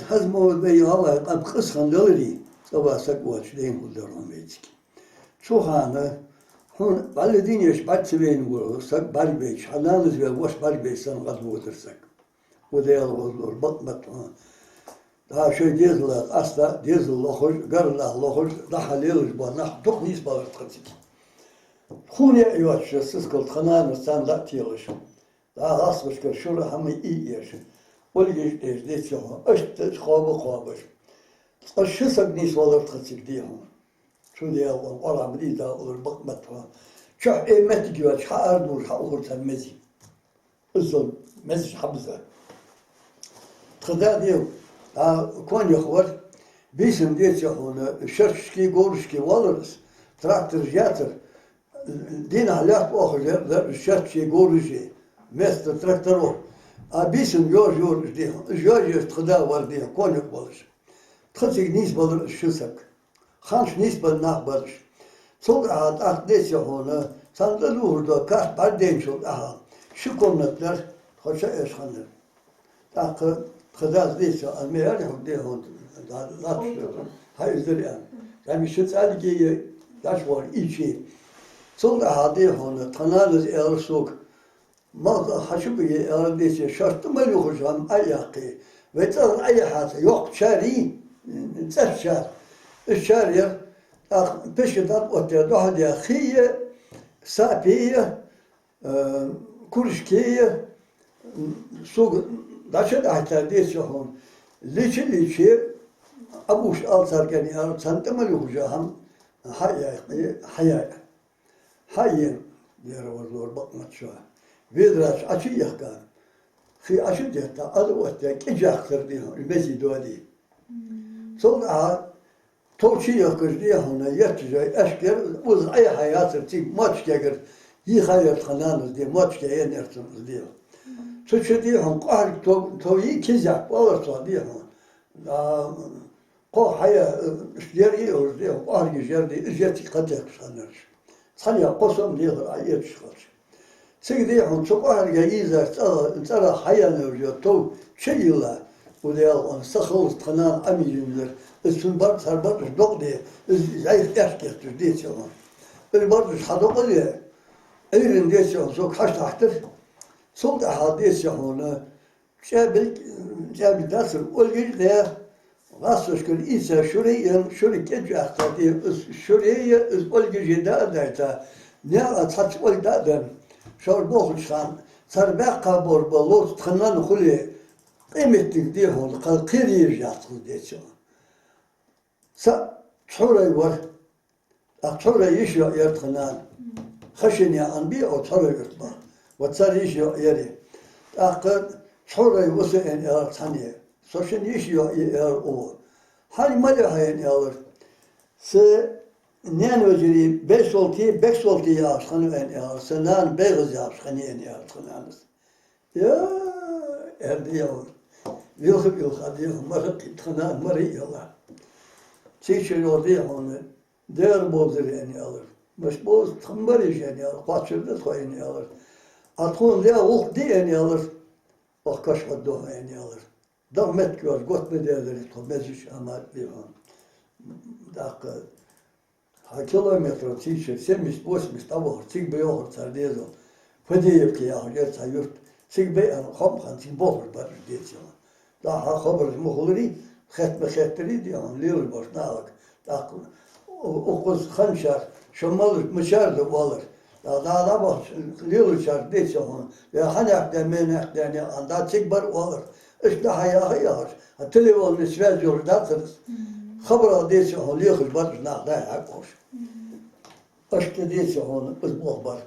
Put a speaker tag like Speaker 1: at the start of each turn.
Speaker 1: هز مود بي الله قد قصخن لوري سوا سقوات لين ودرهم بيتك شو هانا هون بالدين يش بعد سوين ورو سق بالبيش حنانز وش بالبيش سن قد ودرسك وده الغزور بطمت daha şey diyezler asla diyezler lohuş garla lohuş daha leliş bu nah çok nis balık tıcık Хуня йоче, сискал тханан стандарт тилыш. Да асвышкар шура хамы и еш. Ольгиш деш дечо, ашт хобы хобыш. Ашшысак нис валар тхацик диям. Шу диям алам дида olur bakmat fa. Çah emet giwa çar dur ha olur sen mezi. Uzun mezi habza. Tıda diyor. Konya var. Bizim diyece onu şarkışki goruşki valırız. Traktör yatır. Din ahlak okuyor da şarkışki goruşi. Mesle traktörü. Bizim yor diyor. Yor tıda var diyor. Konya valır. Tıcık nis valır şusak. Hanş nis bal nah valır. Çok at diyece onu. Sandalı orada kaç par denç ol. Şu konular hoşa eşhanır. Takı خداز ليش المياه هم ده هون لا تشوفون هاي الزريان يعني شو تسأل جي داشور إيشي صور هذه هون تنالز إرسوك ما خشوا بيجي إرديش شرط ما يخرجهم أي حقي وتر أي حاجة يوق شاري تشار الشارية بشدت وتر واحد يا خية سابية كرشكية سوق Daşa da hatta diyece hon. Liçi abuş alsarken ya santamalı hocam hayya. Hayyen diyor var bakmat şu. Vedras açı yakar. Fi açı diyeta adı otta kecaktır diyor. Mezi doğadi. Sonra toçi yakır diyor ona yatacak asker uz ay hayatı tik maç gelir. İyi hayat kanalız diye maç gelir nersiniz diyor. Suçu diyor han qahar toyi kizak olur to diyor han. Ko haya işleri olur diyor. Qahar güzel diyor. İzeti kadak sanır. Sana qosum diyor ayet çıkar. Sen diyor han çok qahar geyizer tsara haya ne diyor to şeyla. Bu diyor on sakhul tanan amiyinler. Üstün sarbat dok diyor. Zayıf erkektir diyor. Bir bar hadak diyor. Evin diyor çok kaç tahtır. Sol hadis yahuna cebi dasır olgir de vasıskır ise şurayı kecahta diye şurayı olgir da ne atç ol da şor boğuşan sarbe kabor balos tınan huli kıymetlik diye hol kalkir yatıl diye. Sa şurayı var şurayı iş yatınan خشن يا أنبياء وصاروا يطبع وصار يشيو يري أخذ حرة وصل إن يار ثانية سوشن يشيو يار أو هاي ماله هاي يار س نيان وجري بيسولتي يار خنو إن يار سنان بيغز يار خني إن يار خنانس يا أردي يار يوخ أديه مرة خنان مرة يلا تيجي يودي هون دير بوزر إن يار مش boz tımbar işeni alır, kaçırdı koyunu alır. Atın diye uk diyeni alır, bak kaşma doğayını alır. Damet gör, got mu derleri, to meziş amal diyor. Dakika, ha kilometre çiğşir, semiş, boşmuş, tabur, çiğ bey olur, sardiyiz o. Fıdiyip ki ya, gerçi yurt, çiğ bey, kapkan, çiğ boğur, barır diyeceğim. Daha haber muhuluri, xetme diyor, liril boş, nağık. Dakika, okuz hanşar, şomalı mıçardı olur. Daha bak, liril çar diyece onu. Ya hanakta, menakta, ne anda çiğ bar olur. İşte hayahı yağır. Telefonun isvez yolu dağıtırız. Habra diyece onu, liril barır, nağda ya koş. İşte diyece onu, biz boğ barır.